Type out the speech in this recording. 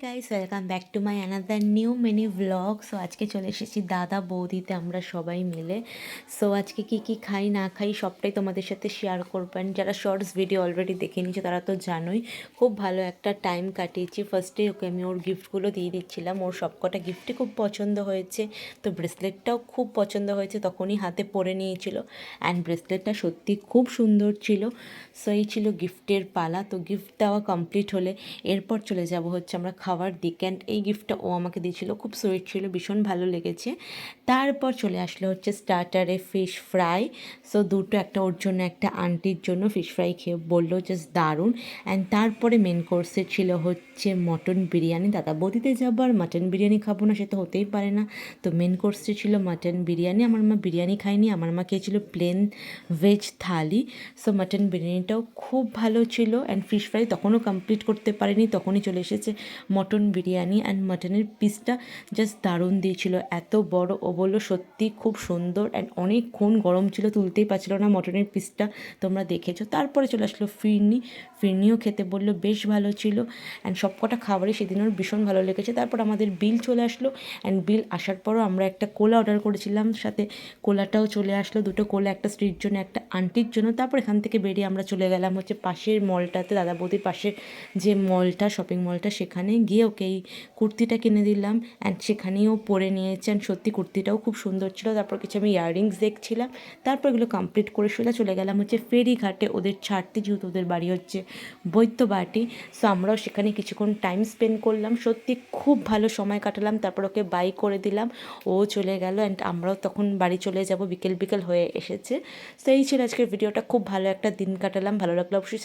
Guys welcome back to my another new mini vlog. So আজকে চলে এসেছি দাদা বৌদিতে আমরা সবাই মিলে। সো আজকে কি কি খাই না খাই সবটাই তোমাদের সাথে শেয়ার করবেন। যারা শর্টস ভিডিও অলরেডি দেখে নিয়েছে তারা তো জানোই খুব ভালো একটা টাইম কাটিয়েছি। ফার্স্টে ওকে আমি ওর গিফটগুলো দিয়ে দিচ্ছিলাম, ওর সবকটা গিফটই খুব পছন্দ হয়েছে। তো ব্রেসলেটটাও খুব পছন্দ হয়েছে, তখনই হাতে পরে নিয়েছিল অ্যান্ড ব্রেসলেটটা সত্যি খুব সুন্দর ছিল। সো এই ছিল গিফটের পালা। তো গিফট দেওয়া কমপ্লিট হলে এরপর চলে যাব হচ্ছে আমরা খাওয়ার দিকে। অ্যান্ড এই গিফটটা ও আমাকে দিয়েছিল, খুব সুইট ছিল, ভীষণ ভালো লেগেছে। তারপর চলে আসলো হচ্ছে স্টার্টারে ফিশ ফ্রাই। সো দুটো, একটা ওর জন্য একটা আন্টির জন্য। ফিশ ফ্রাই খেয়ে বললো জাস্ট দারুণ। অ্যান্ড তারপরে মেন কোর্সে ছিল হচ্ছে মটন বিরিয়ানি। দাদা বৌদিতে যাবো আর মাটন বিরিয়ানি খাবো না, সে তো হতেই পারে না। তো মেন কোর্সে ছিল মাটন বিরিয়ানি। আমার মা বিরিয়ানি খায়নি, আমার মা খেয়েছিল প্লেন ভেজ থালি। সো মাটন বিরিয়ানিটাও খুব ভালো ছিল। অ্যান্ড ফিশ ফ্রাই তখনও কমপ্লিট করতে পারিনি, তখনই চলে এসেছে মটন বিরিয়ানি। অ্যান্ড মাটনের পিসটা জাস্ট দারুণ দিয়েছিল, এত বড়। ও বললো সত্যি খুব সুন্দর। অ্যান্ড অনেকক্ষণ গরম ছিল, তুলতেই পারছিল না মটনের পিসটা, তোমরা দেখেছো। তারপরে চলে আসলো ফিরনি। ফিরনিও খেতে বললো, বেশ ভালো ছিল। অ্যান্ড সবকটা খাবারই সেদিন ওর ভীষণ ভালো লেগেছে। তারপর আমাদের বিল চলে আসলো। অ্যান্ড বিল আসার পরও আমরা একটা কোলা অর্ডার করেছিলাম, সাথে কোলাটাও চলে আসলো, দুটো কোলা, একটা স্ত্রীর জন্য একটা আন্টির জন্য। তারপর এখান থেকে বেরিয়ে আমরা চলে গেলাম হচ্ছে পাশের মলটাতে, দাদা বৌদির পাশের যে মলটা, শপিং মলটা, সেখানে গিয়ে ওকে এই কুর্তিটা কিনে দিলাম। অ্যান্ড সেখানেও পরে নিয়েছে। অ্যান্ড সত্যি কুর্তিটাও খুব সুন্দর ছিল। তারপর কিছু আমি ইয়াররিংস দেখছিলাম। তারপর এগুলো কমপ্লিট করে সোজা চলে গেলাম হচ্ছে ফেরিঘাটে ওদের ছাড়তে, যেহেতু ওদের বাড়ি হচ্ছে বৈদ্যবাটি। সো আমরাও সেখানে কিছুক্ষণ টাইম স্পেন্ড করলাম, সত্যি খুব ভালো সময় কাটালাম। তারপর ওকে বাই করে দিলাম, ও চলে গেল। অ্যান্ড আমরাও তখন বাড়ি চলে যাব, বিকেল বিকেল হয়ে এসেছে। তো এই ছিল আজকের ভিডিওটা, খুব ভালো একটা দিন কাটালাম, ভালো লাগলো অবশ্যই।